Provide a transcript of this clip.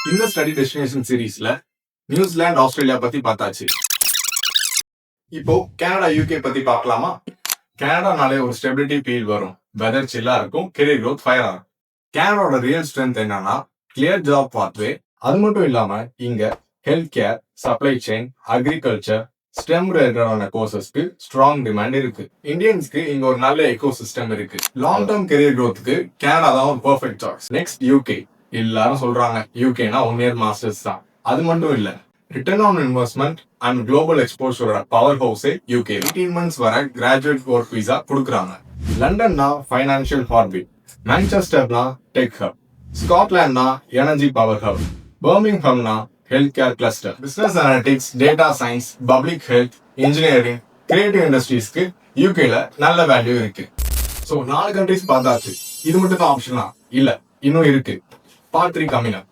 இந்த study destination சீரீஸ்ல New Zealand Australia பத்தி பார்த்தாச்சு. இப்போ கனடா யூகே பத்தி பார்க்கலாமா? கனடானாலே ஒரு ஸ்டெபிலிட்டி ஃபீல் வரும், வெதர் சில்லா இருக்கும், கெரியர் growth ஃபயர் ஆகும். கனடாவோட ரியல் ஸ்ட்ரென்த் என்னன்னா கிளியர் ஜாப் பாத்வே. அது மட்டும் இல்லாம இங்க health care, supply chain, agriculture, stem ரிலேட்டடான கோர்சஸ்க்கு ஸ்ட்ராங் டிமாண்ட் இருக்கு. இந்தியன்ஸ்க்கு இங்க ஒரு நல்ல எக்கோ சிஸ்டம் இருக்கு. லாங் டர்ம் கெரியர் growthக்கு கனடா தான் ஒரு பெர்ஃபெக்ட் சாய்ஸ். Next UK. எல்லாரும் சொல்றாங்க யூகேனா 1 year மாஸ்டர்ஸ் தான். அது மட்டும் இல்ல, return on investment and global எக்ஸ்போஷரோட பவர் ஹவுஸே யூகே. 18 months வர கிராஜுவேட் ஒர்க் விசா கொடுக்குறாங்க. லண்டன்னா ஃபைனான்சியல் ஹார்பிட், மான்செஸ்டர்னா டெக் ஹப், ஸ்காட்லாண்ட்னா எனர்ஜி பவர் ஹப், பர்மிங்ஹம்னா health care cluster. Business analytics, data science, public health, engineering, creative இண்டஸ்ட்ரீஸ்க்கு யூகேல நல்ல வேல்யூ இருக்கு. ஸோ 4 கண்ட்ரிஸ் பார்த்தாச்சு. இது மட்டும் தான் ஆப்ஷனா? இல்ல, இன்னும் இருக்கு. Part 3 coming up.